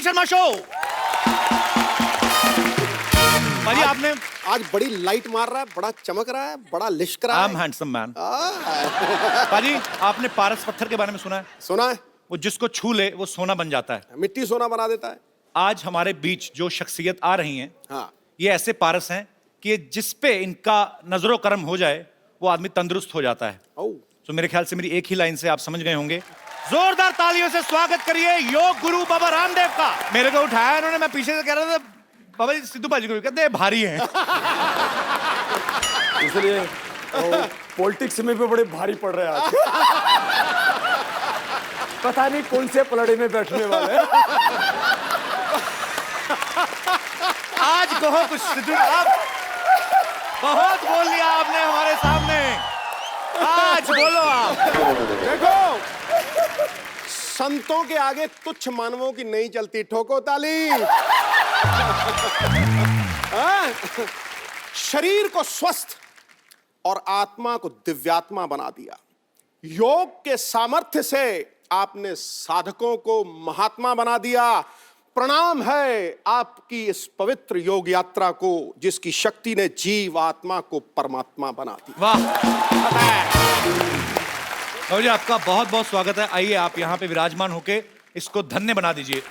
Sharma show. भाई आपने आज बड़ी लाइट मार रहा है, बड़ा चमक रहा है, बड़ा लिश्क रहा आई एम हैंडसम मैन। भाजी आपने पारस पत्थर के बारे में सुना है? सुना है, वो जिसको छू ले वो सोना बन जाता है। मिट्टी सोना बना देता है। आज हमारे बीच जो शख्सियत आ रही हैं, हाँ, ये ऐसे पारस हैं कि ये जिस पे इनका नजरो करम हो जाए वो आदमी तंदुरुस्त हो जाता है। तो मेरे ख्याल से मेरी एक ही लाइन से आप समझ गए होंगे। जोरदार तालियों से स्वागत करिए योग गुरु बाबा रामदेव का। मेरे को उठाया इन्होंने, मैं पीछे से कह रहा था बाबा जी सिद्धू बाजी को कहते हैं भारी हैं। इसलिए पॉलिटिक्स में भी बड़े भारी पड़ रहे हैं आज। पता नहीं कौन से पलड़े में बैठने वाले हैं। आज कहो कुछ सिद्धू, आप बहुत बोल लिया आपने हमारे सामने, आज बोलो आप। देखो संतों के आगे तुच्छ मानवों की नहीं चलती, ठोको ताली। हाँ? शरीर को स्वस्थ और आत्मा को दिव्यात्मा बना दिया। योग के सामर्थ्य से आपने साधकों को महात्मा बना दिया। प्रणाम है आपकी इस पवित्र योग यात्रा को, जिसकी शक्ति ने जीव आत्मा को परमात्मा बना दिया। वाह बाबू जी, आपका बहुत बहुत स्वागत है। आइए आप यहाँ पे विराजमान होके इसको धन्य बना दीजिए।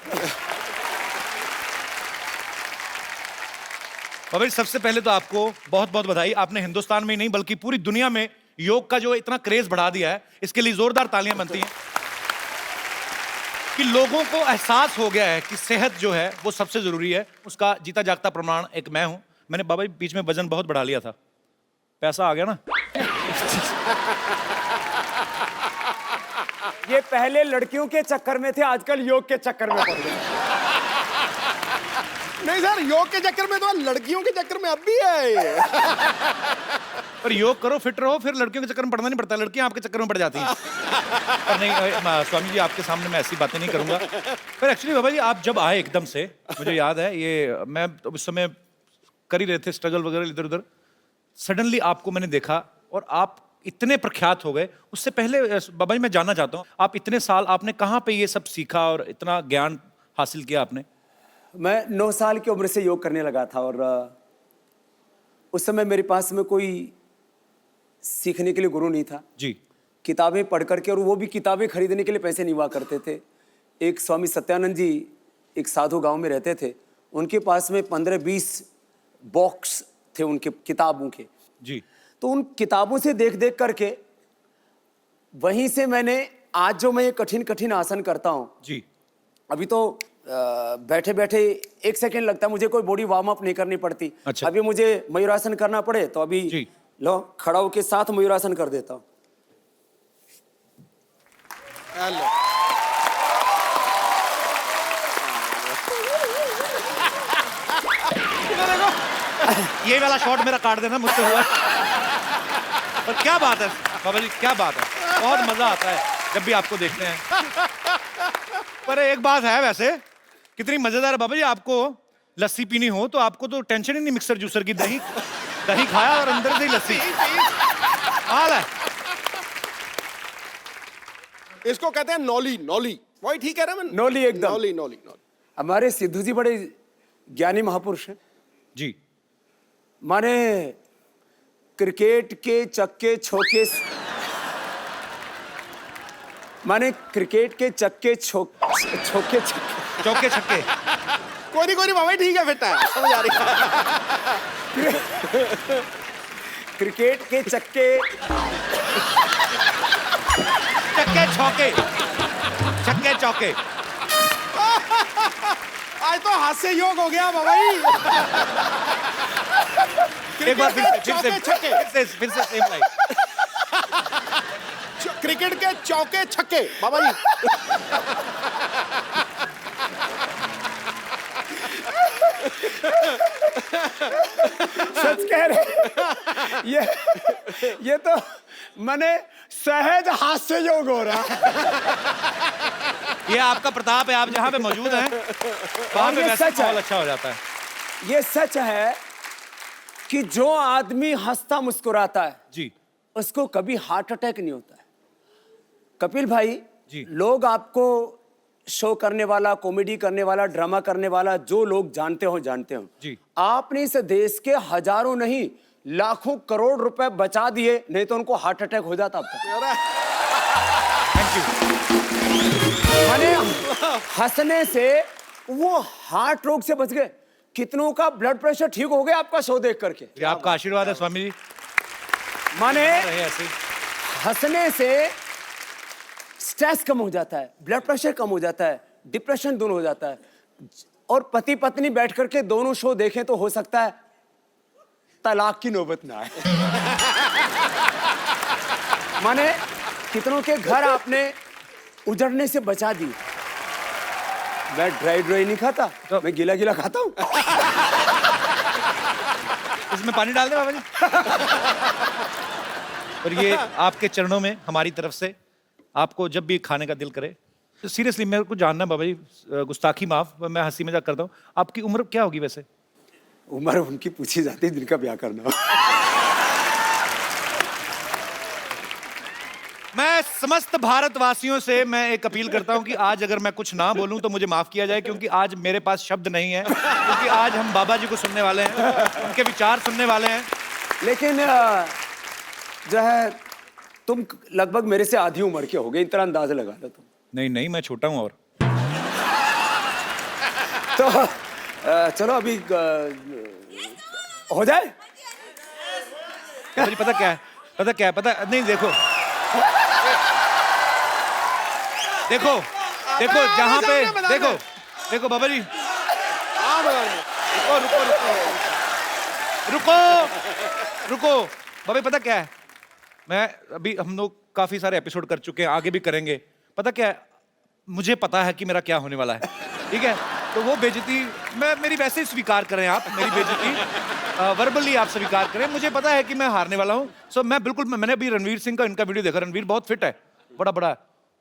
बाबू जी सबसे पहले तो आपको बहुत बहुत बधाई। आपने हिंदुस्तान में ही नहीं बल्कि पूरी दुनिया में योग का जो इतना क्रेज बढ़ा दिया है, इसके लिए जोरदार तालियां बनती हैं कि लोगों को एहसास हो गया है कि सेहत जो है वो सबसे जरूरी है। उसका जीता जागता प्रमाण एक मैं हूं। मैंने बाबा जी बीच में वजन बहुत बढ़ा लिया था, पैसा आ गया ना। ये पहले लड़कियों के चक्कर में थे, आजकल योग के चक्कर में पड़ गए। नहीं सर, योग के चक्कर में तो लड़कियों के चक्कर में अब भी है ये। पर योग करो, फिट रहो, फिर लड़कियों के चक्कर में पड़ना नहीं पड़ता, लड़कियां आपके चक्कर में पड़ जाती हैं। पर नहीं स्वामी जी, आपके सामने मैं ऐसी बातें नहीं करूंगा। पर एक्चुअली बाबा जी आप जब आए एकदम से, मुझे याद है ये, मैं तो उस समय कर ही रहे थे स्ट्रगल वगैरह इधर उधर, सडनली आपको मैंने देखा और आप इतने प्रख्यात हो गए। उससे पहले बाबा जी मैं जानना चाहता हूँ, आप इतने साल आपने कहाँ पे ये सब सीखा और इतना ज्ञान हासिल किया आपने? मैं 9 साल की उम्र से योग करने लगा था और उस समय मेरे पास में कोई सीखने के लिए गुरु नहीं था जी। किताबें पढ़ करके, और वो भी किताबें खरीदने के लिए पैसे नहीं हुआ करते थे। एक स्वामी सत्यानंद जी एक साधु गांव में रहते थे, उनके पास में 15-20 बॉक्स थे उनके किताबों के जी। तो उन किताबों से देख देख करके वहीं से मैंने आज जो मैं ये कठिन कठिन आसन करता हूँ जी। अभी तो बैठे बैठे 1 सेकेंड लगता है, मुझे कोई बॉडी वार्म अप नहीं करनी पड़ती। अच्छा। अभी मुझे मयूरासन करना पड़े तो अभी जी। लो खड़ा होके साथ मयूरासन कर देता हूँ। ये वाला शॉट मेरा काट देना, मुझसे हुआ। पर क्या बात है बाबा जी, क्या बात है, बहुत मजा आता है जब भी आपको देखते हैं। पर एक बात है वैसे, कितनी मजेदार है बाबा जी, आपको लस्सी पीनी हो तो आपको तो टेंशन ही नहीं मिक्सर जूसर की। दही दही खाया और अंदर से ही लस्सी। हाल है। इसको कहते हैं नौली। नौली वही ठीक है ना? मैं नौली एकदम। नौली नौली नौली। हमारे सिद्धू जी बड़े ज्ञानी महापुरुष हैं जी। माने क्रिकेट के चक्के छोके, माने क्रिकेट के चक्के छोके छक्के, चौके छक्के। कोई नहीं बाबा, ठीक है, बेटा समझ आ रही। क्रिकेट के चक्के चक्के छक्के, छक्के चौके। आज तो हास्य योग हो गया बाबा जी। एक बार चौके छक्के, फिर से सेम लाइन। क्रिकेट के चौके छक्के बाबा जी। सच कह रहे। ये तो मैंने सहज हास्य योग हो रहा। ये आपका प्रताप है, आप जहां पे मौजूद हैं वहां पे वैसे माहौल अच्छा हो जाता है। ये सच है कि जो आदमी हंसता मुस्कुराता है जी। उसको कभी हार्ट अटैक नहीं होता है। कपिल भाई जी। लोग आपको शो करने वाला, कॉमेडी करने वाला, ड्रामा करने वाला, जो लोग जानते हो जी। आपने इस देश के हजारों नहीं लाखों करोड़ रुपए बचा दिए, नहीं तो उनको हार्ट अटैक हो जाता अब तक। Thank you. माने हंसने से वो हार्ट रोग से बच गए। कितनों का ब्लड प्रेशर ठीक हो गया आपका शो देख करके। ये आपका आशीर्वाद है स्वामी जी। माने रहे ऐसे ही। हंसने से स्ट्रेस कम हो जाता है, ब्लड प्रेशर कम हो जाता है, डिप्रेशन दूर हो जाता है। और पति पत्नी बैठ करके दोनों शो देखें तो हो सकता है तलाक की नौबत ना आए। माने कितनों के घर आपने उजड़ने से बचा दी। मैं ड्राई नहीं खाता, मैं गीला गीला खाता हूं। इसमें पानी डाल दे बाबा जी। और ये आपके चरणों में हमारी तरफ से आपको जब भी खाने का दिल करे। तो सीरियसली मेरे को जानना बाबा जी, गुस्ताखी माफ, मैं हंसी मजाक करता हूँ, आपकी उम्र क्या होगी वैसे? उम्र उनकी पूछी जाती है जिनका ब्याह करना हो। मैं समस्त भारतवासियों से मैं एक अपील करता हूं कि आज अगर मैं कुछ ना बोलूं तो मुझे माफ किया जाए, क्योंकि आज मेरे पास शब्द नहीं है, क्योंकि आज हम बाबा जी को सुनने वाले हैं, उनके विचार सुनने वाले हैं। लेकिन जो है तुम लगभग मेरे से आधी उम्र के हो गए, इतना अंदाजा लगा लो तुम। नहीं नहीं, मैं छोटा हूं। और तो चलो अभी हो जाए। मुझे पता क्या है, पता नहीं, देखो जहां पे देखो बाबा जी, रुको बाबा, पता क्या है, मैं अभी हम लोग काफी सारे एपिसोड कर चुके हैं, आगे भी करेंगे। पता क्या है, मुझे पता है कि मेरा क्या होने वाला है, ठीक है? तो वो बेइज्जती मेरी वैसे ही स्वीकार करें आप, मेरी बेइज्जती वर्बली आप स्वीकार करें। मुझे पता है कि मैं हारने वाला हूं। सो मैं बिल्कुल, मैंने अभी रणवीर सिंह का इनका वीडियो देखा, रणवीर बहुत फिट है, बड़ा है,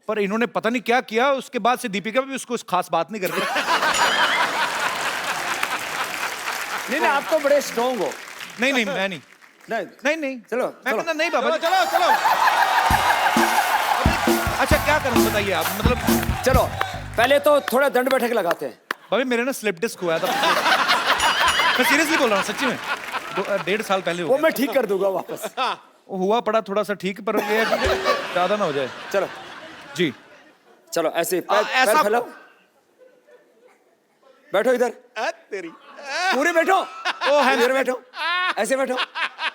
पर इन्होंने पता नहीं क्या किया, उसके बाद से दीपिका भी उसको खास बात नहीं कर रही। नहीं आप तो बड़े स्ट्रॉन्ग हो। नहीं मैं नहीं, चलो मैं कहता नहीं बाबा, चलो अच्छा क्या करूं बताइए आप, मतलब चलो पहले तो थोड़ा दंड बैठक लगाते हैं। भाभी मेरे ना स्लिप डिस्क हुआ था। मैं सीरियसली बोल रहा हूँ, सच्ची में 1.5 साल पहले वो मैं ठीक कर दूंगा वापस। वो हुआ पड़ा थोड़ा सा ठीक, पर ये है कि ज्यादा ना हो जाए। चलो जी चलो ऐसे पैर फैलाओ, बैठो इधर, तेरी पूरे बैठो। ओ है इधर बैठो, ऐसे बैठो,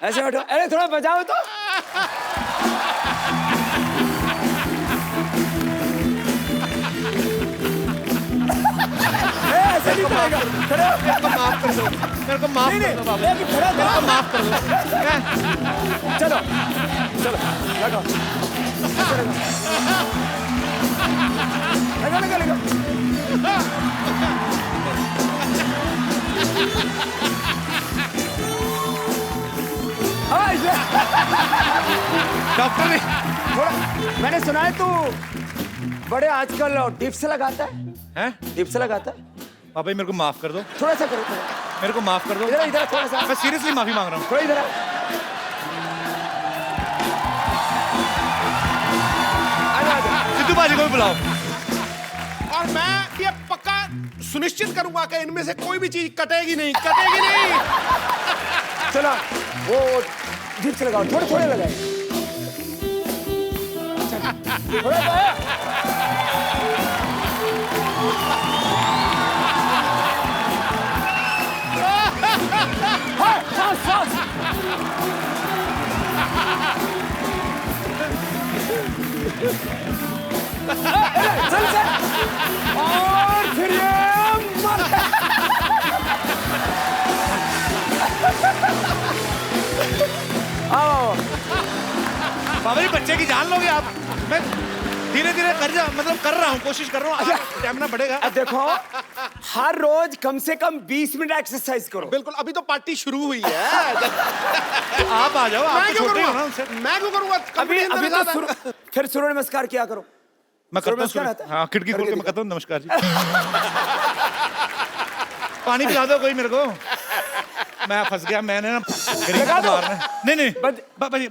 ऐसे बैठो। अरे थोड़ा बजाओ तो। ऐसे नहीं करेगा। खड़े हो। मेरे को माफ कर दो बाबा, खड़ा मेरे को माफ कर दो। चलो लगाओ, लगा। डॉक्टर ने थोड़ा, मैंने सुना है तू बड़े आजकल डिप्स लगाता है। हैं? डिप्स लगाता है। बाबा मेरे को माफ कर दो, थोड़ा सा करो, मेरे को माफ कर दो। इधर थोड़ा सा। मैं सीरियसली माफी मांग रहा हूँ। थोड़ा इधर सिद्धू बाजी को भी बुलाओ। और मैं ये पक्का सुनिश्चित करूंगा कि इनमें से कोई भी चीज कटेगी नहीं। चलो वो डिप्स लगाओ, थोड़े लगाए। चल और फिर ये आओ। बाबा जी बच्चे की जान लोगे आप। मैं धीरे कर रहा हूँ, कोशिश कर रहा हूँ, स्टैमिना बढ़ेगा। अब देखो हर रोज कम से कम 20 मिनट एक्सरसाइज करो। बिल्कुल, अभी तो पार्टी शुरू हुई है। आप आ जाओ, आप छोटे हो ना उनसे। मैं क्यों करूंगा? अभी तो फिर सूर्य नमस्कार किया करो। मैं करता हूँ, हाँ खिड़की खोल के मैं करता हूँ नमस्कार जी। पानी पिला दो कोई मेरे को, मैं फंस गया। मैंने ना नहीं बाबा जी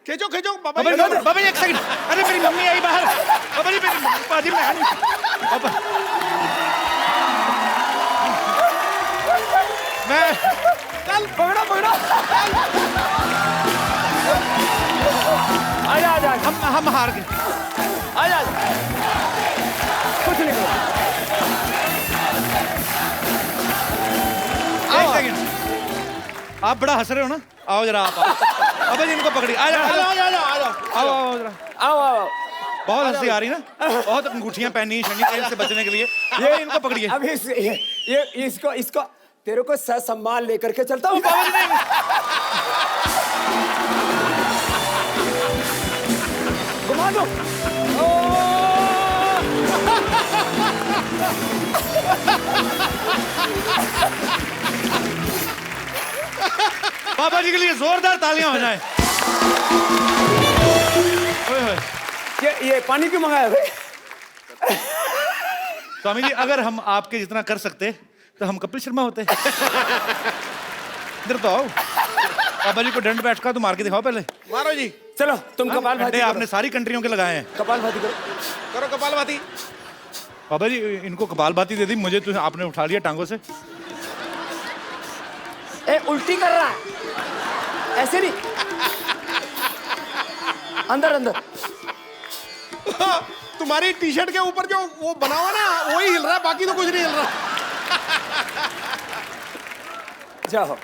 खींचो बाबा जी एक सेकंड। अरे मेरी मम्मी आई बाहर। बाबा जी मैं मैं चल पकड़ो पकड़ो। आजा आजा हम हार गए। आजा कुछ नहीं करो। एक सेकंड, आप बड़ा हंस रहे हो ना? आओ जरा आप अबे जी इनको पकड़िए। आ जाओ आ जाओ आ जाओ आ जाओ आओ आओ जरा। आओ आओ। बहुत हंसी आ रही ना, बहुत अंगूठियां पहनी है शनि तेल से बचने के लिए। ये इनको पकड़िए। अब ये इसको तेरे को सम्मान लेकर के चलता हूँ। बाबा जी नहीं। घुमा दो। बाबा जी के लिए जोरदार तालियां हो जाए। ओए होए। ये पानी क्यों मंगाया भाई? स्वामी जी अगर हम आपके जितना कर सकते तो हम कपिल शर्मा होते। इधर तो आओ। बाबा जी को दंड बैठका तो मार के दिखाओ पहले। मारो जी, चलो तुम कपाल भाती डंडे आपने सारी कंट्रियों के लगाए हैं। कपाल भाती करो। करो कपालभाति। बाबा जी इनको कपालभाति दे दी, मुझे तो आपने उठा लिया टांगों से। ए उल्टी कर रहा है, ऐसे नहीं, अंदर अंदर। तुम्हारी टी शर्ट के ऊपर जो वो बना हुआ ना वही हिल रहा है, बाकी तो कुछ नहीं हिल रहा। जाओ।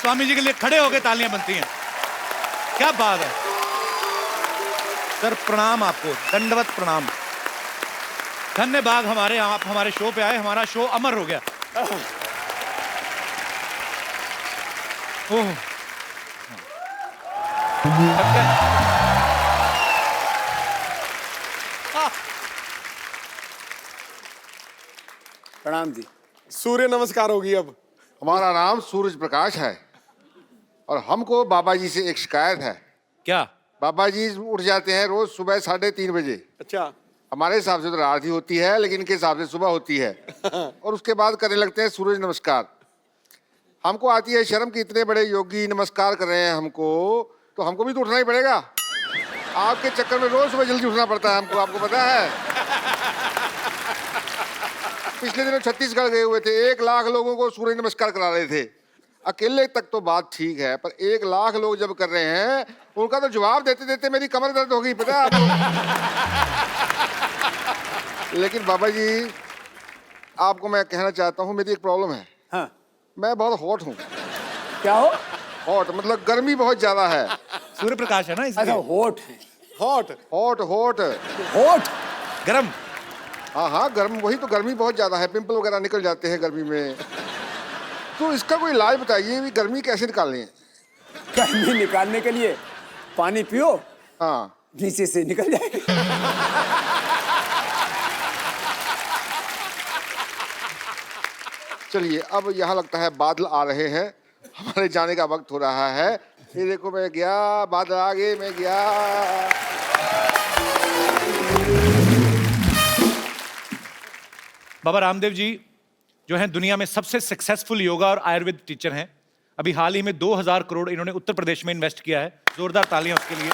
स्वामी जी के लिए खड़े होकर तालियां बनती हैं। क्या बात है सर, प्रणाम आपको, दंडवत प्रणाम। धन्यवाद हमारे, आप हमारे शो पे आए, हमारा शो अमर हो गया। ओह प्रणाम जी। सूर्य नमस्कार होगी अब। हमारा नाम सूरज प्रकाश है और हमको बाबा जी से एक शिकायत है। क्या? बाबा जी उठ जाते हैं रोज सुबह 3:30 बजे। अच्छा, हमारे हिसाब से तो रात ही होती है, लेकिन इनके हिसाब से सुबह होती है। और उसके बाद करने लगते हैं सूरज नमस्कार। हमको आती है शर्म कि इतने बड़े योगी नमस्कार कर रहे हैं हमको, तो हमको भी तो उठना ही पड़ेगा। आपके चक्कर में रोज सुबह जल्दी उठना पड़ता है हमको, आपको पता है। पिछले दिनों छत्तीसगढ़ गए हुए थे, 1 लाख लोगों को सूर्य नमस्कार करा रहे थे। अकेले तक तो बात ठीक है, पर 1 लाख लोग जब कर रहे हैं उनका तो जवाब देते देते मेरी कमर दर्द हो गई, पता है आपको। लेकिन बाबा जी आपको मैं कहना चाहता हूँ, मेरी एक प्रॉब्लम है। हाँ, मैं बहुत हॉट हूँ। क्या हो? हॉट मतलब गर्मी बहुत ज्यादा है। सूर्य प्रकाश है ना अच्छा, इसलिए। होठ है। हॉट। हॉट हॉट होठ गरम। हाँ हाँ, गर्म, वही तो, गर्मी बहुत ज्यादा है, पिंपल वगैरह निकल जाते हैं गर्मी में। तो इसका कोई इलाज बताइए, भी गर्मी कैसे निकालनी है। गर्मी निकालने के लिए पानी पियो, हाँ, नीचे से निकल जाएगी। चलिए अब यहाँ लगता है बादल आ रहे हैं, हमारे जाने का वक्त हो रहा है। ये देखो मैं गया, बादल आ गए, मैं गया। बाबा रामदेव जी जो हैं दुनिया में सबसे सक्सेसफुल योगा और आयुर्वेद टीचर हैं। अभी हाल ही में 2000 करोड़ इन्होंने उत्तर प्रदेश में इन्वेस्ट किया है, जोरदार तालियां उसके लिए।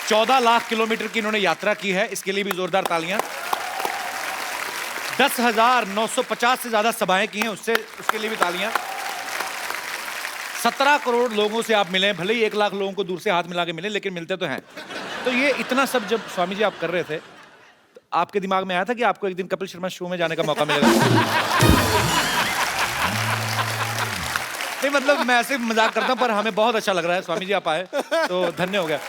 14 लाख किलोमीटर की इन्होंने यात्रा की है, इसके लिए भी जोरदार तालियां। 10,950 से ज्यादा सभाएं की हैं, उसके लिए भी तालियां। 17 करोड़ लोगों से आप मिले, भले ही 1 लाख लोगों को दूर से हाथ मिला के मिले, लेकिन मिलते तो हैं। तो ये इतना सब जब स्वामी जी आप कर रहे थे, तो आपके दिमाग में आया था कि आपको एक दिन कपिल शर्मा शो में जाने का मौका मिलेगा? नहीं मतलब मैं ऐसे मजाक करता हूं, पर हमें बहुत अच्छा लग रहा है स्वामी जी आप आए तो धन्य हो गया।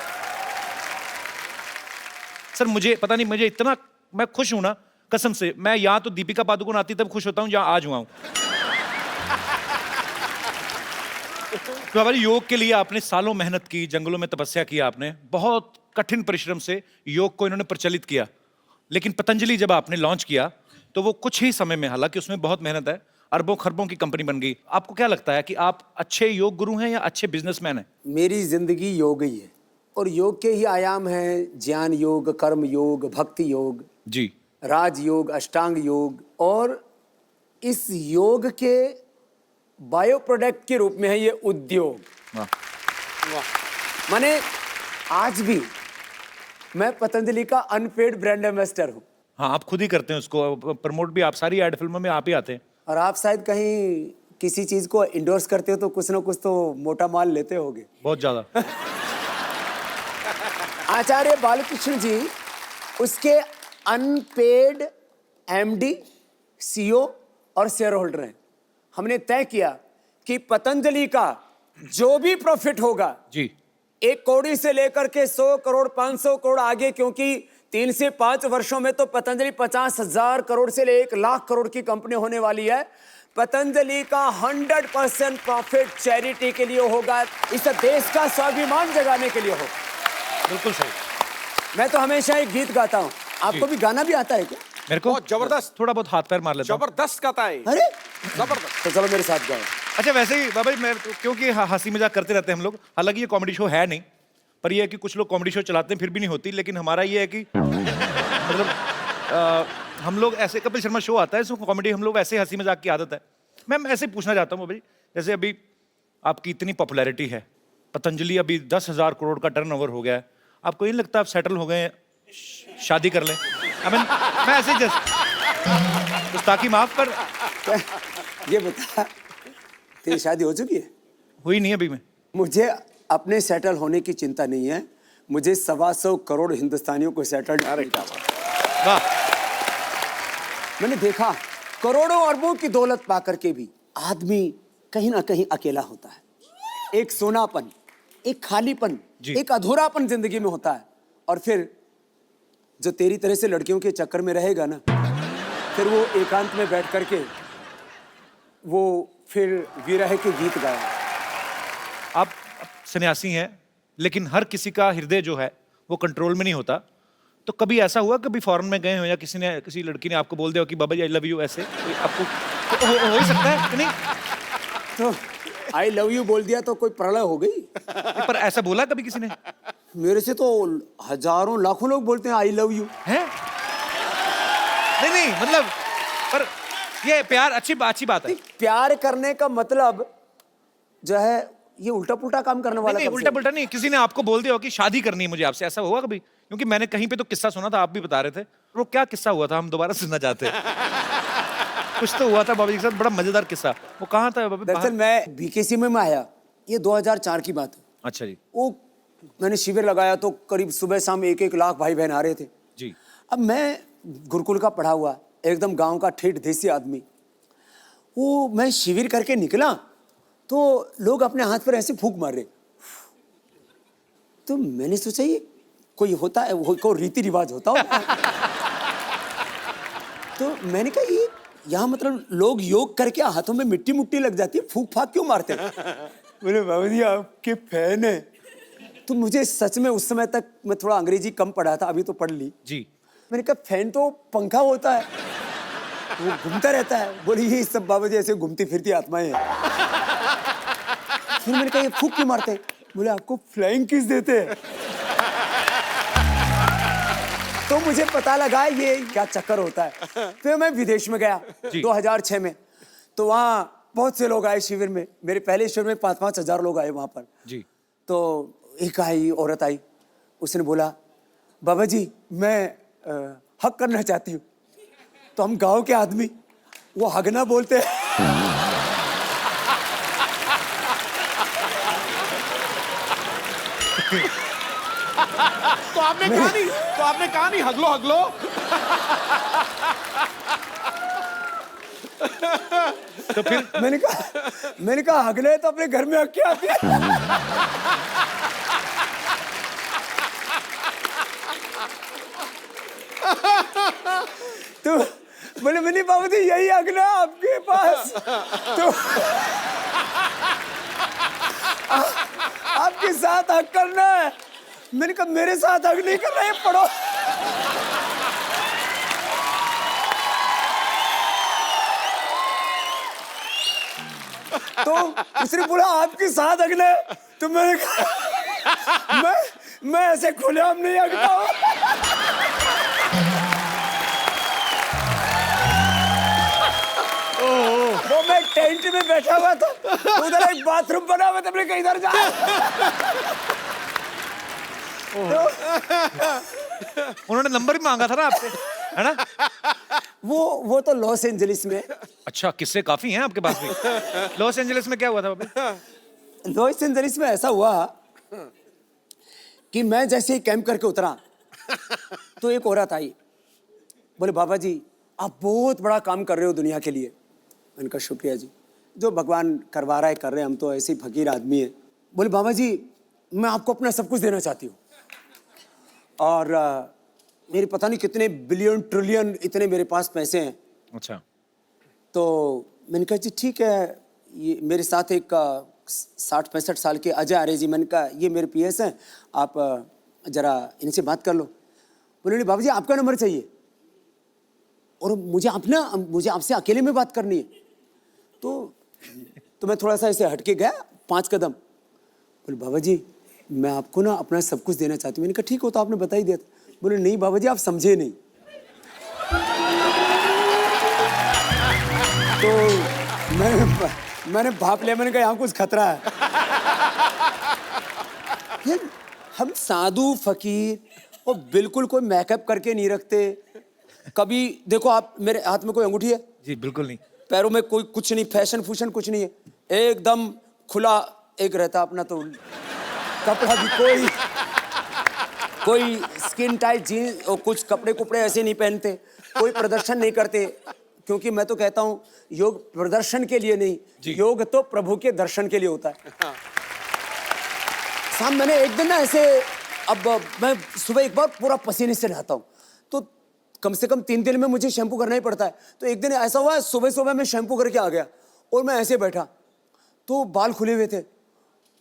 सर मुझे पता नहीं, मुझे इतना, मैं खुश हूं ना कसम से। मैं यहाँ तो दीपिका पादुकोण आती तब खुश होता हूँ जहाँ आज हुआ हूँ। तो हमारे योग के लिए आपने सालों मेहनत की, जंगलों में तपस्या की आपने, बहुत कठिन परिश्रम से योग को इन्होंने प्रचलित किया। लेकिन पतंजलि जब आपने लॉन्च किया तो वो कुछ ही समय में, हालांकि उसमें बहुत मेहनत है, अरबों खरबों की कंपनी बन गई। आपको क्या लगता है कि आप अच्छे योग गुरु हैं या अच्छे बिजनेसमैन हैं? मेरी जिंदगी योग ही है, और योग के ही आयाम हैं ज्ञान योग, कर्म योग, भक्ति योग, जी, राज योग, अष्टांग योग। और इस योग के बायो प्रोडक्ट के रूप में है ये उद्योग। वाह। माने आज भी मैं पतंजलि का अनपेड ब्रांड एम्बेसडर हूँ। हाँ, आप खुद ही करते हैं उसको, प्रमोट भी आप, सारी एड फिल्मों में आप ही आते हैं। और आप शायद कहीं किसी चीज को इंडोर्स करते हो तो कुछ ना कुछ तो मोटा माल लेते होगे। बहुत ज्यादा। आचार्य बालकृष्ण जी उसके अनपेड एमडी, सीईओ और शेयर होल्डर हैं। हमने तय किया कि पतंजलि का जो भी प्रॉफिट होगा जी, 1 करोड़ से लेकर के 100 करोड़ 500 करोड़ आगे, क्योंकि 3 से 5 वर्षों में तो पतंजलि 50,000 करोड़ से 1 लाख करोड़ की कंपनी होने वाली है। पतंजलि का 100% प्रॉफिट चैरिटी के लिए होगा, इस देश का स्वाभिमान जगाने के लिए होगा। बिल्कुल सही। मैं तो हमेशा एक गीत गाता हूँ, आपको भी गाना भी आता है क्या? मेरे को बहुत जबरदस्त, थोड़ा बहुत हाथ पैर मार लेता हूँ। जबरदस्त गाता है। अरे जबरदस्त। तो चलो मेरे साथ गाओ। अच्छा, वैसे ही बाबा जी, मैं क्योंकि हंसी मजाक करते रहते हैं हम लोग, हालांकि ये कॉमेडी शो है नहीं, पर ये है कि कुछ लोग कॉमेडी शो चलाते हैं फिर भी नहीं होती, लेकिन हमारा ये है कि मतलब हम लोग ऐसे, कपिल शर्मा शो आता है, इसमें कॉमेडी हम लोग ऐसे हंसी मजाक की आदत है। मैं ऐसे पूछना चाहता हूँ बाबा जी, जैसे अभी आपकी इतनी पॉपुलैरिटी है, पतंजलि अभी 10,000 करोड़ का टर्नओवर हो गया है, आपको नहीं लगता आप सेटल हो गए हैं, शादी कर लें? I mean, मैं ऐसे जस्ट गुस्ताखी माफ, पर ये बता, तेरी शादी हो चुकी है? हुई नहीं अभी। मैं मुझे अपने सेटल होने की चिंता नहीं है, मुझे 125 करोड़ हिंदुस्तानियों को सेटल। वाह, मैंने देखा करोड़ों अरबों की दौलत पाकर के भी आदमी कहीं ना कहीं अकेला होता है। एक सोनापन, एक खालीपन, जी। एक अधूरापन जिंदगी में होता है। और फिर जो तेरी तरह से लड़कियों के चक्कर में रहेगा ना, फिर वो एकांत में बैठ करके वो फिर विरह के गीत गाया। आप सन्यासी हैं, लेकिन हर किसी का हृदय जो है वो कंट्रोल में नहीं होता। तो कभी ऐसा हुआ, कभी फॉरेन में गए हो या किसी लड़की ने आपको बोल दिया हो कि बाबा जी आई लव यू, ऐसे आपको तो हो ही सकता है कि नहीं? तो आई लव यू बोल दिया तो कोई प्रलय हो गई? पर ऐसा बोला कभी किसी ने? मेरे से तो हजारों लाखों लोग बोलते हैं आई लव यू। हैं? नहीं, मतलब पर ये प्यार अच्छी बात है। प्यार करने का मतलब जो है ये उल्टा पुल्टा काम करने वाला। नहीं, उल्टा पुल्टा नहीं, किसी ने आपको बोल दिया हो कि शादी करनी है मुझे आपसे, ऐसा हुआ कभी? क्योंकि मैंने कहीं पे तो किस्सा सुना था, आप भी बता रहे थे, वो क्या किस्सा हुआ था, हम दोबारा सुनना चाहते हैं। कुछ तो हुआ था बाबा जी के साथ, बड़ा मजेदार किस्सा। वो कहाँ था बाबा? दरअसल मैं बीकेसी में आया, ये 2004 की बात है। अच्छा जी। वो मैंने शिविर लगाया तो करीब सुबह शाम 1-1 लाख भाई बहन आ रहे थे जी। अब मैं गुरुकुल का पढ़ा हुआ एकदम गांव का ठेठ देसी आदमी, वो मैं शिविर करके निकला तो लोग अपने हाथ पर ऐसे फूंक मार रहे। तो मैंने सोचा ये कोई होता है, कोई रीति रिवाज होता होगा। तो मैंने कहा ये यहाँ मतलब लोग योग करके हाथों में मिट्टी मुट्टी लग जाती है, फूंक फाक क्यों मारते हैं? बोले बाबा जी आपके फैन है। तो मुझे सच में उस समय तक मैं थोड़ा अंग्रेजी कम पढ़ा था, अभी तो पढ़ ली जी। मैंने कहा फैन तो पंखा होता है, वो घूमता रहता है। बोली ये सब बाबा जी ऐसे घूमती फिरती आत्माएं हैं। फिर मैंने कहा ये फूंक क्यों मारते हैं? बोले आपको फ्लाइंग किस देते हैं। तो मुझे पता लगा ये क्या चक्कर होता है। फिर मैं विदेश में गया 2006 में, तो वहाँ बहुत से लोग आए शिविर में। मेरे पहले शिविर में 5-5 हजार लोग आए वहाँ पर जी। तो एक औरत आई, उसने बोला बाबा जी मैं हक करना चाहती हूँ। तो हम गांव के आदमी वो हगना बोलते हैं। तो आपने कहा नहीं हगलो हगलो। तो फिर मैंने कहा हगले तो अपने घर में हक के आती है। तो बोले मैंने बाबू जी यही अगला आपके पास, तो आपके साथ हक करना है। मैंने कहा मेरे साथ हक नहीं करना है, पढ़ो। तो उसने बोला आपके साथ अगले, तो मैंने कहा मैं ऐसे खुलेआम नहीं अगता हूं। वो मैं टेंट में बैठा हुआ था, उधर एक बाथरूम बना हुआ था, मैंने कहा इधर जा। उन्होंने नंबर भी मांगा था ना आपसे, है ना? वो तो लॉस एंजलिस में। अच्छा, किस्से काफी हैं आपके पास भी। लॉस एंजलिस में क्या हुआ था बाबा? लॉस एंजलिस में ऐसा हुआ कि मैं जैसे ही कैंप करके उतरा तो एक औरत आई, बोले बाबा जी आप बहुत बड़ा काम कर रहे हो दुनिया के लिए। मैंने कहा शुक्रिया जी, जो भगवान करवा रहा है कर रहे हैं, हम तो ऐसे ही फकीर आदमी है। बोले बाबा जी मैं आपको अपना सब कुछ देना चाहती हूँ, और मेरे पता नहीं कितने बिलियन ट्रिलियन इतने मेरे पास पैसे हैं। अच्छा। तो मैंने कहा जी ठीक है, ये मेरे साथ एक 60-65 साल के अजय आर्य जी, मैंने कहा ये मेरे पीएस हैं, आप जरा इनसे बात कर लो। बोले बाबा जी आपका नंबर चाहिए और मुझे आपसे अकेले में बात करनी है। तो मैं थोड़ा सा ऐसे हटके गया 5 कदम। बोले बाबा जी मैं आपको ना अपना सब कुछ देना चाहती हूँ। मैंने कहा ठीक हो तो आपने बता ही दिया था। बोले नहीं बाबा जी आप समझे नहीं। तो मैंने भाप लिया, मैंने कहा यहाँ कुछ खतरा है। यार हम साधु फकीर और बिल्कुल कोई मेकअप करके नहीं रखते। कभी देखो आप, मेरे हाथ में कोई अंगूठी है? जी बिल्कुल नहीं। पैरों में कोई कुछ नहीं, फैशन फूशन कुछ नहीं है, एकदम खुला एक रहता अपना। तो कपड़ा भी कोई स्किन टाइट जीन्स और कुछ कपड़े कुपड़े ऐसे नहीं पहनते, कोई प्रदर्शन नहीं करते, क्योंकि मैं तो कहता हूँ योग प्रदर्शन के लिए नहीं, योग तो प्रभु के दर्शन के लिए होता है। शाम मैंने एक दिन ना ऐसे, अब मैं सुबह एक बार पूरा पसीने से नहाता हूँ, तो कम से कम 3 दिन में मुझे शैम्पू करना ही पड़ता है। तो एक दिन ऐसा हुआ सुबह सुबह मैं शैम्पू करके आ गया और मैं ऐसे बैठा तो बाल खुले हुए थे।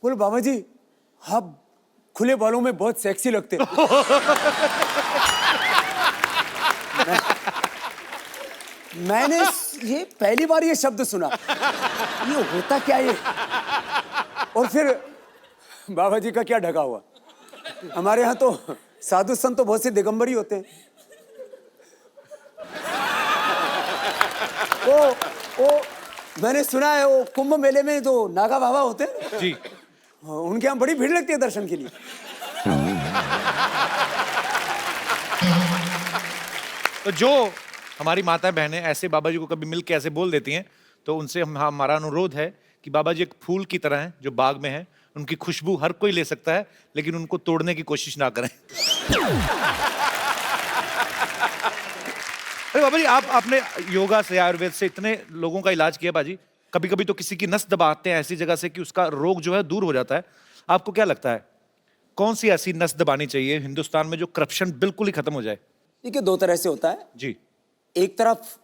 बोले बाबा जी आप खुले बालों में बहुत सेक्सी लगते। मैंने ये पहली बार ये शब्द सुना, ये होता क्या ये? और फिर बाबा जी का क्या ढका हुआ। हमारे यहाँ तो साधु संत तो बहुत से दिगंबर ही होते हैं। वो मैंने सुना है वो कुंभ मेले में जो नागा बाबा होते हैं जी, उनके यहाँ बड़ी भीड़ लगती है दर्शन के लिए। तो जो हमारी माता बहनें ऐसे बाबा जी को कभी मिल के ऐसे बोल देती हैं, तो उनसे हमारा अनुरोध है कि बाबा जी एक फूल की तरह हैं जो बाग में हैं, उनकी खुशबू हर कोई ले सकता है, लेकिन उनको तोड़ने की कोशिश ना करें। अरे बाबा जी आपने योगा से आयुर्वेद से इतने लोगों का इलाज किया बाजी, कभी कभी तो किसी की नस दबाते हैं ऐसी जगह से कि उसका रोग जो है दूर हो जाता है। आपको क्या लगता है कौन सी ऐसी नस दबानी चाहिए हिंदुस्तान में जो करप्शन बिल्कुल ही खत्म हो जाए? देखिए 2 तरह से होता है जी। एक तरफ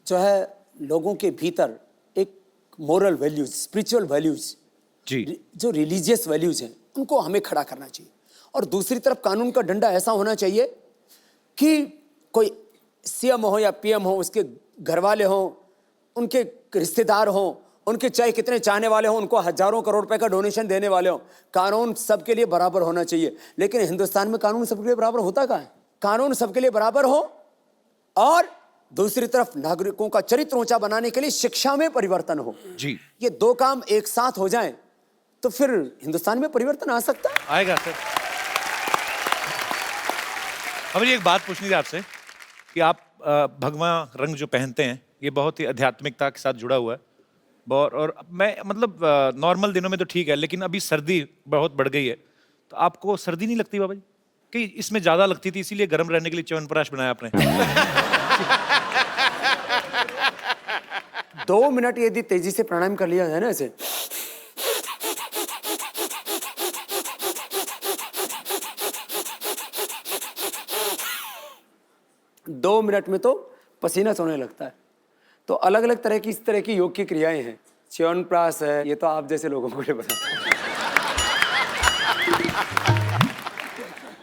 जो है लोगों के भीतर एक मोरल वैल्यूज, स्पिरिचुअल वैल्यूज जी, जो रिलीजियस वैल्यूज हैं उनको हमें खड़ा करना चाहिए, और दूसरी तरफ कानून का डंडा ऐसा होना चाहिए कि कोई सीएम हो या पीएम हो, उसके घर वाले हो, उनके रिश्तेदार हो, उनके चाहे कितने चाहने वाले हो, उनको हजारों करोड़ रुपए का डोनेशन देने वाले हो, कानून सबके लिए बराबर होना चाहिए। लेकिन हिंदुस्तान में कानून सबके लिए बराबर होता कहाँ है? कानून सबके लिए बराबर हो और दूसरी तरफ नागरिकों का चरित्र ऊंचा बनाने के लिए शिक्षा में परिवर्तन हो जी, ये 2 काम एक साथ हो जाएं तो फिर हिंदुस्तान में परिवर्तन आ सकता है। आएगा सर। अब ये एक बात पूछनी थी आपसे कि आप भगवा रंग जो पहनते हैं ये बहुत ही आध्यात्मिकता के साथ जुड़ा हुआ है, और मैं मतलब नॉर्मल दिनों में तो ठीक है, लेकिन अभी सर्दी बहुत बढ़ गई है, तो आपको सर्दी नहीं लगती बाबा जी? कि इसमें ज्यादा लगती थी इसीलिए गर्म रहने के लिए च्यवनप्राश बनाया आपने? 2 मिनट यदि तेजी से प्राणायाम कर लिया जाए ना ऐसे, दो मिनट में तो पसीना सोने लगता है। तो अलग अलग तरह की इस तरह की योग की क्रियाएं हैं, च्यवनप्राश है, ये तो आप जैसे लोगों को पता है।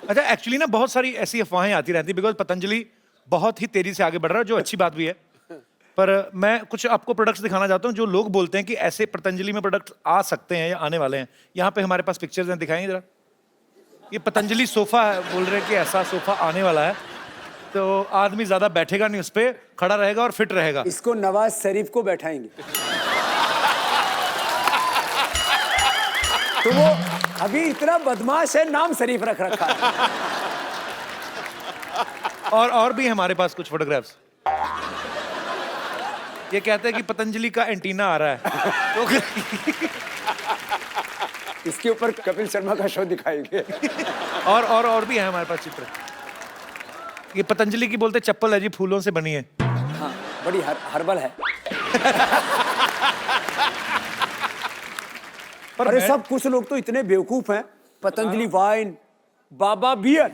अच्छा, एक्चुअली ना बहुत सारी ऐसी अफवाहें आती रहती है, बिकॉज पतंजलि बहुत ही तेजी से आगे बढ़ रहा है, जो अच्छी बात भी है। पर मैं कुछ आपको प्रोडक्ट्स दिखाना चाहता हूँ जो लोग बोलते हैं कि ऐसे पतंजलि में प्रोडक्ट्स आ सकते हैं या आने वाले हैं। यहाँ पे हमारे पास पिक्चर्स हैं, दिखाएंगे जरा। ये पतंजलि सोफा है, बोल रहे हैं कि ऐसा सोफा आने वाला है, तो आदमी ज्यादा बैठेगा नहीं उस पे, खड़ा रहेगा और फिट रहेगा। इसको नवाज शरीफ को बैठाएंगे तो वो अभी इतना बदमाश है, नाम शरीफ रख रखा है। और भी हमारे पास कुछ फोटोग्राफ्स। ये कहते हैं कि पतंजलि का एंटीना आ रहा है तो इसके ऊपर कपिल शर्मा का शो दिखाएंगे। और भी है हमारे पास चित्र। ये पतंजलि की बोलते चप्पल है जी, फूलों से बनी है। हाँ, बड़ी हर्बल है। पर अरे मैं- सब कुछ लोग तो इतने बेवकूफ हैं। पतंजलि वाइन, बाबा बियर,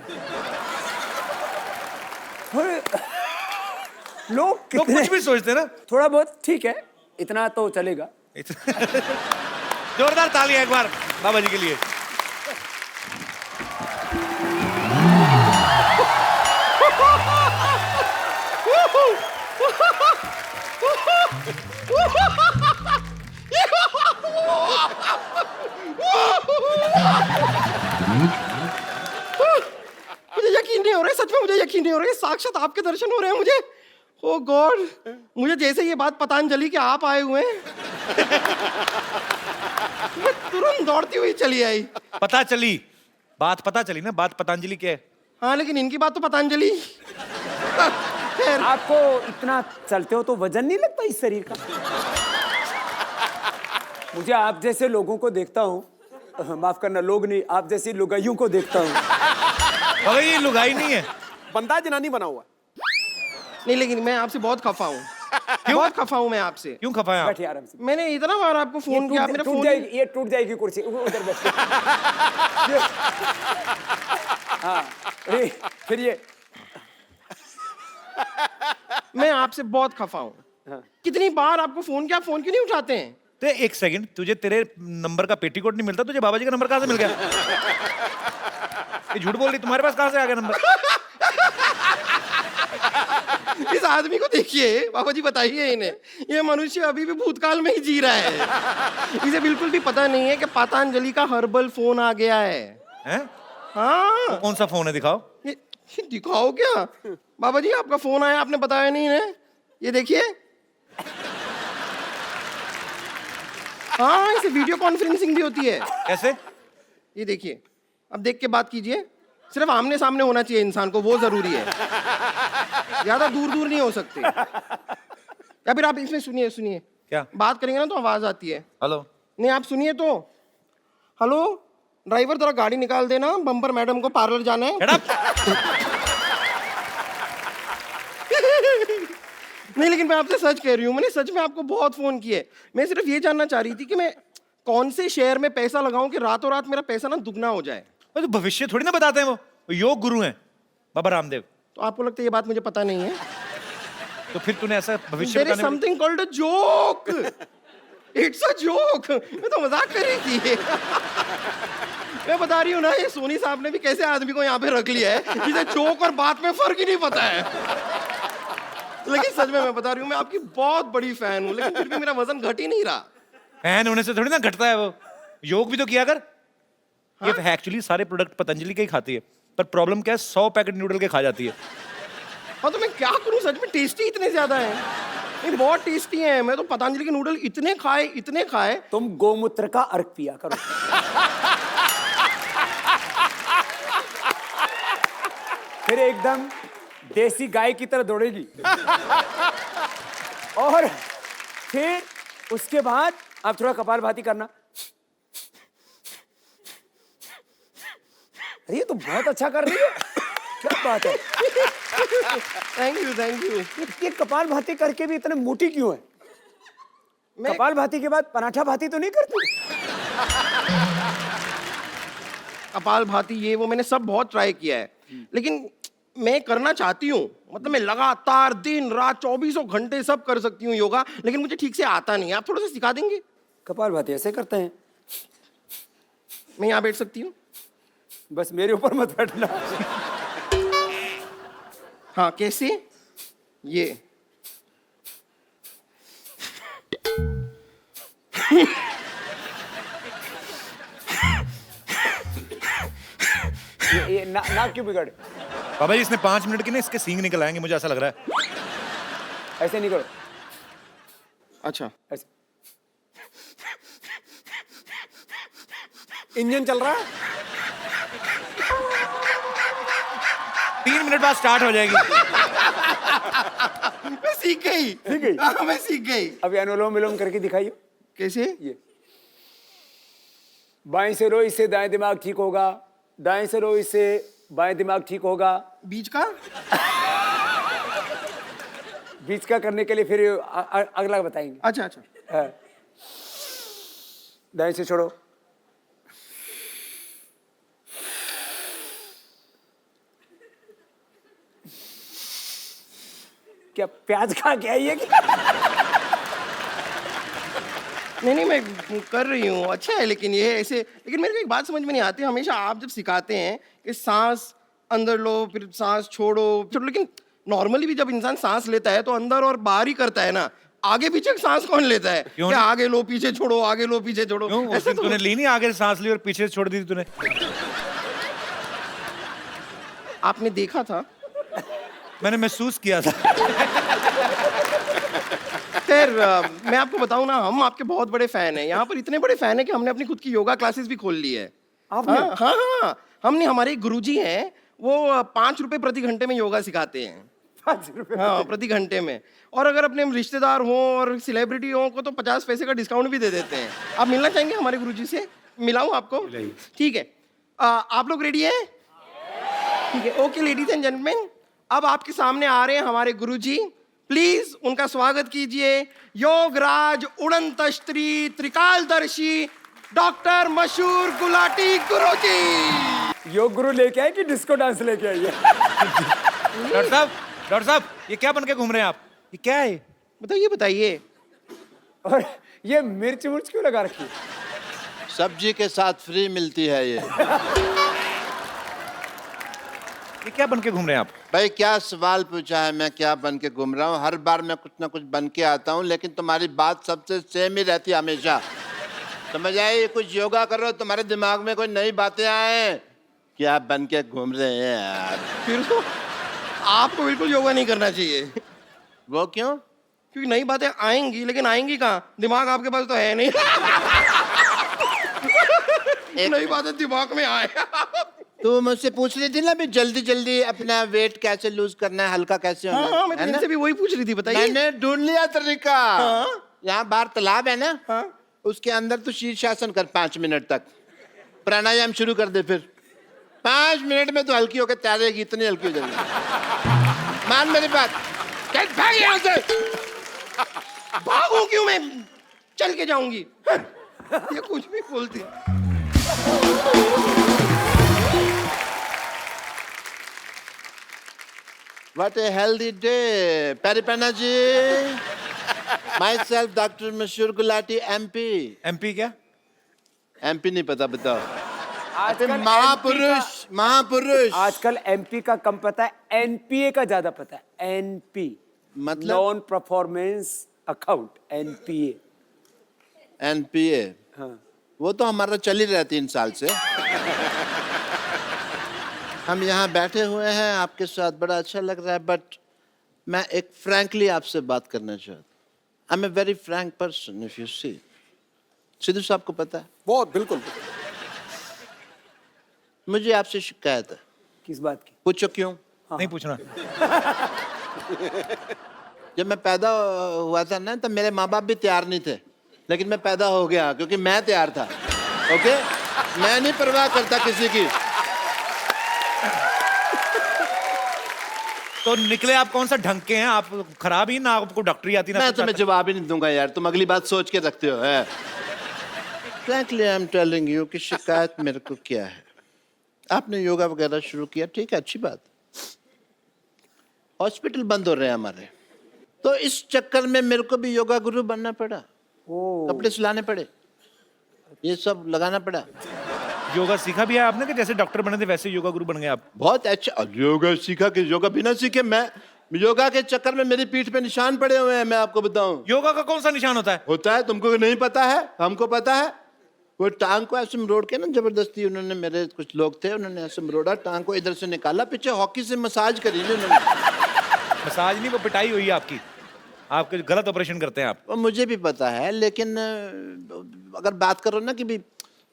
लोग लोग कितने कुछ भी सोचते हैं ना। थोड़ा बहुत ठीक है, इतना तो चलेगा। जोरदार तालियां एक बार बाबा जी के लिए। मुझे यकीन नहीं हो रहा है, सच में मुझे यकीन नहीं हो रहा है, साक्षात आपके दर्शन हो रहे हैं मुझे। ओ गॉड, मुझे जैसे ये बात पतंजलि के आप आए हुए हैं मैं तुरंत दौड़ती हुई चली आई। पता चली ना, बात पतंजलि की है। हाँ लेकिन इनकी बात तो पतंजलि। खैर, आपको इतना चलते हो तो वजन नहीं लगता इस शरीर का? मुझे आप जैसे लोगों को देखता हूँ, माफ करना लोग नहीं, आप जैसी लुगाइयों को देखता हूँ। बाबा ये लुगाई नहीं है। बंदा जनानी बना हुआ। नहीं लेकिन मैं आपसे बहुत खफा हूँ। बहुत खफा हूँ मैं आपसे। क्यों खफा है आप? बैठिए आराम से। मैंने इतना बार आपको फोन किया, आप मेरा टूट फोन जाएगी, ये टूट जाएगी कुर्सी, उधर बैठ। हाँ, फिर ये मैं आपसे बहुत खफा हूँ। कितनी बार आपको फोन किया, आप फोन क्यों नहीं उठाते हैं? तो एक सेकंड, तुझे तेरे नंबर का पेटीकोट नहीं मिलता? तुझे बाबा जी का नंबर कहाँ से मिल गया? ये झूठ बोल रही, तुम्हारे पास कहाँ से आ गया नंबर? इस आदमी को देखिए, बाबा जी बताइए इन्हें, ये मनुष्य अभी भी भूतकाल में ही जी रहा है। इसे बिल्कुल भी पता नहीं है कि पतंजलि का हर्बल फोन आ गया है। हैं? हाँ, कौन सा फोन है, दिखाओ। ये दिखाओ क्या? बाबा जी आपका फोन आया, आपने बताया नहीं इन्हें। ये देखिए, हाँ इसे वीडियो कॉन्फ्रेंसिंग भी होती है। कैसे? ये देखिए, अब देख के बात कीजिए। सिर्फ आमने सामने होना चाहिए इंसान को, वो जरूरी है, ज्यादा दूर दूर नहीं हो सकते। या फिर आप इसमें सुनिए क्या? बात करेंगे ना तो आवाज आती है। हेलो। नहीं आप सुनिए तो। हेलो ड्राइवर, जरा गाड़ी निकाल देना, बम्पर मैडम को पार्लर जाना है। Shut up! नहीं लेकिन मैं आपसे सच कह रही हूँ, मैंने सच में आपको बहुत फोन किए। मैं सिर्फ ये जानना चाह रही थी कि मैं कौन से शेयर में पैसा लगाऊं कि रातों रात मेरा पैसा ना दुगना हो जाए। तो भविष्य थोड़ी ना बताते हैं, वो योग गुरु हैं बाबा रामदेव। तो आपको लगता है ये बात मुझे पता नहीं है? तो फिर तूने ऐसा भविष्य There is बताने में- something called a joke. It's a joke. मैं तो मजाक कर रही थी। मैं बता रही हूँ ना, ये सोनी साहब ने भी कैसे आदमी को यहाँ पे रख लिया है जिसे जोक और बात में फर्क ही नहीं पता है। लेकिन सच में मैं बता रही हूँ, मैं आपकी बहुत बड़ी फैन हूँ, लेकिन फिर भी मेरा वजन घट ही नहीं रहा। फैन होने से थोड़ी ना घटता है वो। योग भी तो किया कर। ये एक्चुअली सारे प्रोडक्ट पतंजलि के ही खाती है, पर प्रॉब्लम क्या है, 100 पैकेट नूडल के खा जाती है। हाँ तो मैं क्या करूँ, सच में टेस्टी इतने ज्यादा है, ये बहुत टेस्टी है। मैं तो पतंजलि के नूडल इतने खाए। तुम गोमूत्र का अर्क पिया करो। फिर एकदम देसी गाय की तरह दौड़ेगी। और फिर उसके बाद आप थोड़ा कपालभाति करना। अरे ये तो बहुत अच्छा कर रही है, क्या बात है। Thank you. ये कपालभाति करके भी इतने मोटी क्यों है? मैं कपालभाति के बाद पराठा भाती तो नहीं करती? कपाल भाती ये वो मैंने सब बहुत ट्राई किया है, लेकिन मैं करना चाहती हूँ। मतलब मैं लगातार दिन रात 24 घंटे सब कर सकती हूँ योगा, लेकिन मुझे ठीक से आता नहीं है। आप थोड़ा सा सिखा देंगे? कपालभाति ऐसे करते हैं। मैं यहाँ बैठ सकती हूँ? बस मेरे ऊपर मत बैठना। हाँ कैसे? ये ये नाक क्यों बिगड़? बाबा जी इसने 5 मिनट के ना इसके सींग निकल आएंगे, मुझे ऐसा लग रहा है। ऐसे नहीं करो, अच्छा ऐसे। इंजन चल रहा है। 3 मिनट बाद स्टार्ट हो जाएगी। मैं सीख गई। सीख गई? हाँ, मैं सीख गई। अभी अनुलोम विलोम करके दिखाइए। कैसे? ये बाएं से रो, इससे दाएं दिमाग ठीक होगा। दाएं से रो, इससे बाएं दिमाग ठीक होगा। बीच का? बीच का करने के लिए फिर अगला बताएंगे। अच्छा अच्छा। हाँ। दाएं से छोड़ो। क्या प्याज खा के आई है क्या? नहीं मैं कर रही हूँ, अच्छा है। लेकिन ये ऐसे, लेकिन मेरे को एक बात समझ में नहीं आती। हमेशा आप जब सिखाते हैं कि सांस अंदर लो फिर सांस छोड़ो, लेकिन नॉर्मली भी जब इंसान सांस लेता है तो अंदर और बाहर ही करता है ना, आगे पीछे सांस कौन लेता है? क्यों क्या नहीं? आगे लो पीछे छोड़ो, आगे लो पीछे छोड़ो, क्यों? उस ऐसे दिन तूने ली नहीं, आगे से सांस ली और पीछे से छोड़ दी थी तूने। आपने देखा था? मैंने महसूस किया था। खैर मैं आपको बताऊं ना, हम आपके बहुत बड़े फैन हैं। यहाँ पर इतने बड़े फैन हैं कि हमने अपनी खुद की योगा क्लासेस भी खोल ली है। आपने? हाँ हाँ हाँ, हमने, हमारे एक गुरुजी हैं, वो 5 रुपए प्रति घंटे में योगा सिखाते हैं। 5 रुपए? हाँ, प्रति घंटे में। और अगर अपने रिश्तेदार हों और सेलिब्रिटी हों को तो 50 पैसे का डिस्काउंट भी दे देते हैं। आप मिलना चाहेंगे हमारे गुरुजी से? मिलाऊं आपको? ठीक है। आप लोग रेडी हैं? ठीक है, ओके लेडीज एंड जेंटलमैन, अब आपके सामने आ रहे हैं हमारे गुरुजी। प्लीज उनका स्वागत कीजिए, योगराज उड़ंत स्त्री त्रिकालदर्शी डॉक्टर मशहूर गुलाटी गुरुजी। योग गुरु लेके आए कि डिस्को डांस लेके आई है? डॉक्टर साहब, ये क्या बन के घूम रहे हैं आप? ये क्या है? बताइए बताइए। और ये मिर्च मुर्च क्यों लगा रखी है? सब्जी के साथ फ्री मिलती है ये। ये क्या बन के घूम रहे हैं आप? भाई क्या सवाल पूछा है, मैं क्या बन के घूम रहा हूँ? हर बार मैं कुछ ना कुछ बन के आता हूँ, लेकिन तुम्हारी बात सबसे सेम ही रहती है हमेशा। समझ आए? कुछ योगा करो, तुम्हारे दिमाग में कोई नई बातें आए। क्या बन के घूम रहे हैं यार? फिर तो आपको बिल्कुल योगा नहीं करना चाहिए। वो क्यों? क्योंकि नई बातें आएंगी, लेकिन आएंगी कहाँ? दिमाग आपके पास तो है नहीं। नई बातें दिमाग में आए। तू मुझसे पूछ रही थी ना भी जल्दी जल्दी अपना वेट कैसे लूज करना है, हल्का कैसे होना हाँ, मैं तो है ना? इनसे भी वही पूछ रही थी, बताइए। मैंने ढूंढ लिया तरीका। हाँ? यहाँ बाहर तालाब है ना, हाँ? उसके अंदर तू शीर्षासन कर 5 मिनट तक। प्राणायाम शुरू कर दे, फिर 5 मिनट में तो हल्की होकर तैरेगी, इतनी हल्की हो जाएगी। मान मेरी बात, चल भाग यहाँ से। भागूं क्यों मैं? चल के जाऊंगी। ये कुछ भी बोलती। What a healthy day, Paripana ji. Myself, Dr. Mashur Gulati, MP. MP क्या? MP नहीं पता, बताओ। आजकल महापुरुष, महापुरुष। आजकल एमपी का कम पता है, एनपीए का ज्यादा पता है। एनपी मतलब? Non performance account, NPA. NPA। हाँ। वो तो हमारा चल ही रहा है 3 साल से। हम यहाँ बैठे हुए हैं आपके साथ, बड़ा अच्छा लग रहा है, बट मैं एक फ्रैंकली आपसे बात करना चाहता हूँ। I am a very frank person, if you see. Sidhu साहब को पता है? बहुत बिल्कुल। मुझे आपसे शिकायत है। किस बात की? पूछो क्यों? नहीं पूछना। जब मैं पैदा हुआ था ना, तब मेरे माँ बाप भी तैयार नहीं थे, लेकिन मैं पैदा हो गया क्योंकि मैं तैयार था। ओके? मैं नहीं परवाह करता किसी की। तो निकले आप कौन सा ढंग के हैं? आप खराब ही ना, आपको डॉक्टरी आती ना? मैं कुछ तुम्हें आता? जवाब ही नहीं दूंगा यार, तुम अगली बात सोच के रखते हो। है frankly I am telling you कि शिकायत मेरे को क्या है। आपने योगा वगैरह शुरू किया, ठीक है, अच्छी बात। हॉस्पिटल बंद हो रहे हैं हमारे, तो इस चक्कर में मेरे को भी योगा गुरु बनना पड़ा। कपड़े सिलाने पड़े, ये सब लगाना पड़ा। योगा सीखा भी है आपने कि जैसे डॉक्टर बने थे वैसे योगा गुरु बन गए आप? बहुत अच्छा। और योगा सीखा कि योगा बिना सीखे? मैं योगा के चक्कर में मेरी पीठ पे निशान पड़े हुए हैं, मैं आपको बताऊं। योगा का कौन सा निशान होता है? होता है, तुमको नहीं पता है, हमको पता है। वो टांग को ऐसे मरोड़ के ना, जबरदस्ती उन्होंने, मेरे कुछ लोग थे, उन्होंने ऐसे मरोड़ा, टांग को इधर से निकाला, पीछे हॉकी से मसाज करी थी उन्होंने। मसाज नहीं, वो पिटाई हुई है आपकी। आपके गलत ऑपरेशन करते हैं आप। वो मुझे भी पता है, लेकिन अगर बात करो ना कि भी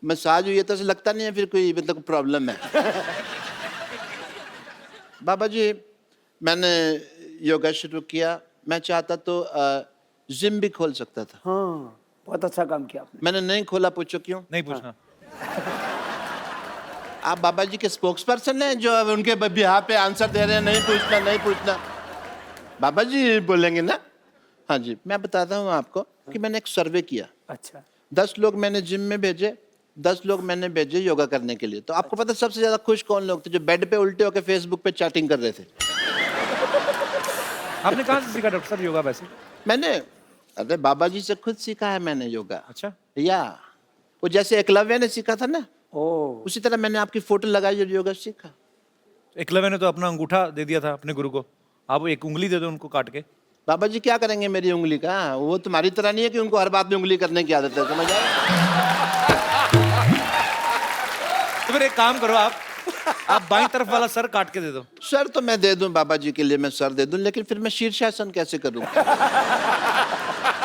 मसाज हुई है, तो ऐसा लगता नहीं है फिर कोई मतलब प्रॉब्लम है। बाबा जी मैंने योगा शुरू किया, मैं चाहता तो जिम भी खोल सकता था, हाँ, बहुत अच्छा काम किया आपने। मैंने नहीं खोला, पूछो क्यों? नहीं पूछना। आप बाबा जी के स्पोक्स पर्सन हैं जो अब उनके बिहार पे आंसर दे रहे हैं, नहीं पूछना नहीं पूछना। बाबा जी बोलेंगे ना? हाँ जी, मैं बताता हूँ आपको कि मैंने एक सर्वे किया, अच्छा, 10 लोग मैंने जिम में भेजे, 10 लोग मैंने भेजे योगा करने के लिए। तो आपको पता है सबसे ज्यादा खुश कौन लोग थे? जो बेड पे उल्टे होकर फेसबुक पे चैटिंग कर रहे थे। आपने कहाँ से सीखा डॉक्टर साहब योगा वैसे? मैंने, अरे बाबा जी से खुद सीखा है मैंने योगा। अच्छा। या वो जैसे एकलव्य ने सीखा था ना, ओ, उसी तरह मैंने आपकी फोटो लगाई और योगा सीखा। एकलव्य ने तो अपना अंगूठा दे दिया था अपने गुरु को, आप एक उंगली दे दो उनको काट के। बाबा जी क्या करेंगे मेरी उंगली का? वो तुम्हारी तरह नहीं है कि उनको हर बात में उंगली करने की आदत है, समझ आए? तो फिर एक काम करो, आप बाईं तरफ वाला सर काट के दे दो। सर तो मैं दे दूं बाबा जी के लिए, मैं सर दे दूं, लेकिन फिर मैं शीर्षासन कैसे करूं?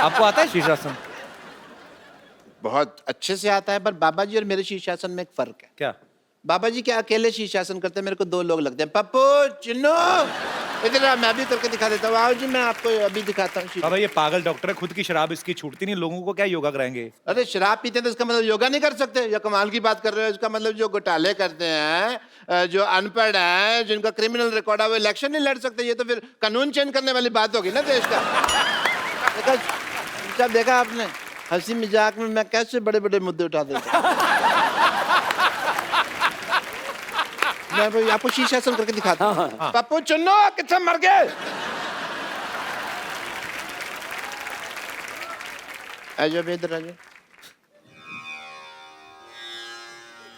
आपको आता है शीर्षासन? बहुत अच्छे से आता है, पर बाबा जी और मेरे शीर्षासन में एक फर्क है। क्या? बाबा जी क्या अकेले शीर्षासन करते हैं, मेरे को 2 लोग लगते हैं। पप्पू, चिन्नू, इधर आ, मैं भी करके दिखा देता हूँ। आओ जी, मैं आपको अभी दिखाता हूँ। बाबा ये पागल डॉक्टर है, खुद की शराब इसकी छूटती नहीं, लोगों को क्या योगा कराएंगे? अरे शराब पीते हैं तो इसका मतलब योगा नहीं कर सकते? या कमाल की बात कर रहे हो? इसका मतलब जो घोटाले करते हैं, जो अनपढ़ हैं, जिनका क्रिमिनल रिकॉर्ड है, वो इलेक्शन नहीं लड़ सकते। ये तो फिर कानून चेंज करने वाली बात होगी ना देश का। देखा आपने हंसी मजाक में मैं कैसे बड़े बड़े मुद्दे उठा देता हूं। मैं भाई आपको शीर्षासन करके दिखाता हूँ। पप्पू चुन्नो कितना मर गए? आजो इधर आजो।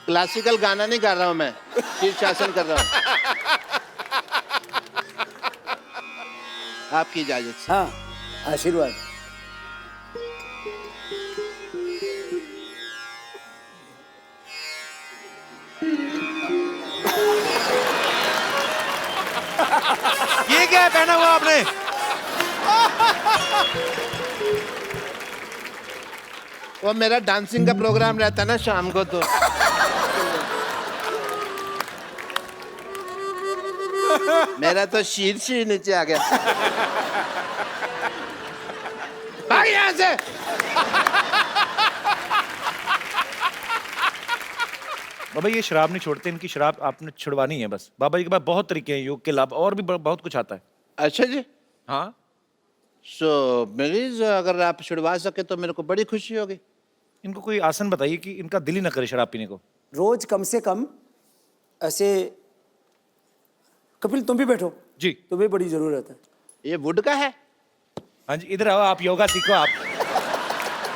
क्लासिकल गाना नहीं गा रहा हूं मैं, शीर्षासन कर रहा हूं। आपकी इजाजत से। हाँ, आशीर्वाद। ये क्या है पहना हुआ आपने? वो मेरा डांसिंग का प्रोग्राम रहता है ना शाम को, तो मेरा तो शीर्ष ही नीचे आ गया। भाग यहाँ से। बाबा ये शराब नहीं छोड़ते, इनकी शराब आपने छुड़वानी है बस। बाबा जी के पास बहुत तरीके हैं योग के लाभ, और भी बहुत कुछ आता है। अच्छा जी, हाँ। सो मरीज अगर आप छुड़वा सके तो मेरे को बड़ी खुशी होगी। इनको कोई आसन बताइए कि इनका दिल ही ना करे शराब पीने को। रोज कम से कम ऐसे, कपिल तुम भी बैठो जी। तुम्हें बड़ी जरूरत है। ये वुड का है? हाँ जी, इधर आओ, आप योगा सीखो। आप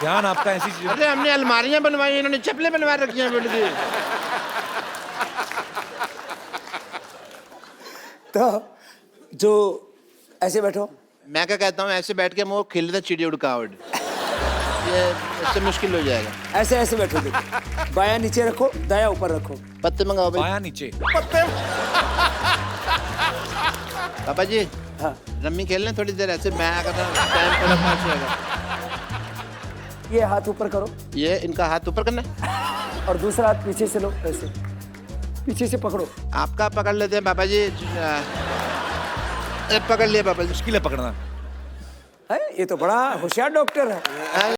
ध्यान आपका ऐसी चीज। अरे हमने अलमारियां बनवाई, इन्होंने चप्पलें बनवा रखी हैं वुड की। तो जो ऐसे बैठो, मैं क्या कहता हूँ, ऐसे बैठ के मुंह खिलता चिड़ी उड़कावट, ये इससे मुश्किल हो जाएगा। ऐसे ऐसे बैठो। देखो, बायां नीचे रखो, दायां ऊपर रखो। पत्ते मंगाओ भाई। बायां नीचे। पापा जी, हाँ, रम्मी खेल लें थोड़ी देर ऐसे, मैं अगर टाइम थोड़ा पास होगा। ये हाथ ऊपर करो ये इनका हाथ ऊपर करना है। और दूसरा हाथ पीछे से लो, ऐसे पीछे से पकड़ो। आपका पकड़ लेते हैं पापा जी। पकड़ लिया पापा जी। मुश्किल है पकड़ना। है, ये तो बड़ा होशियार डॉक्टर है।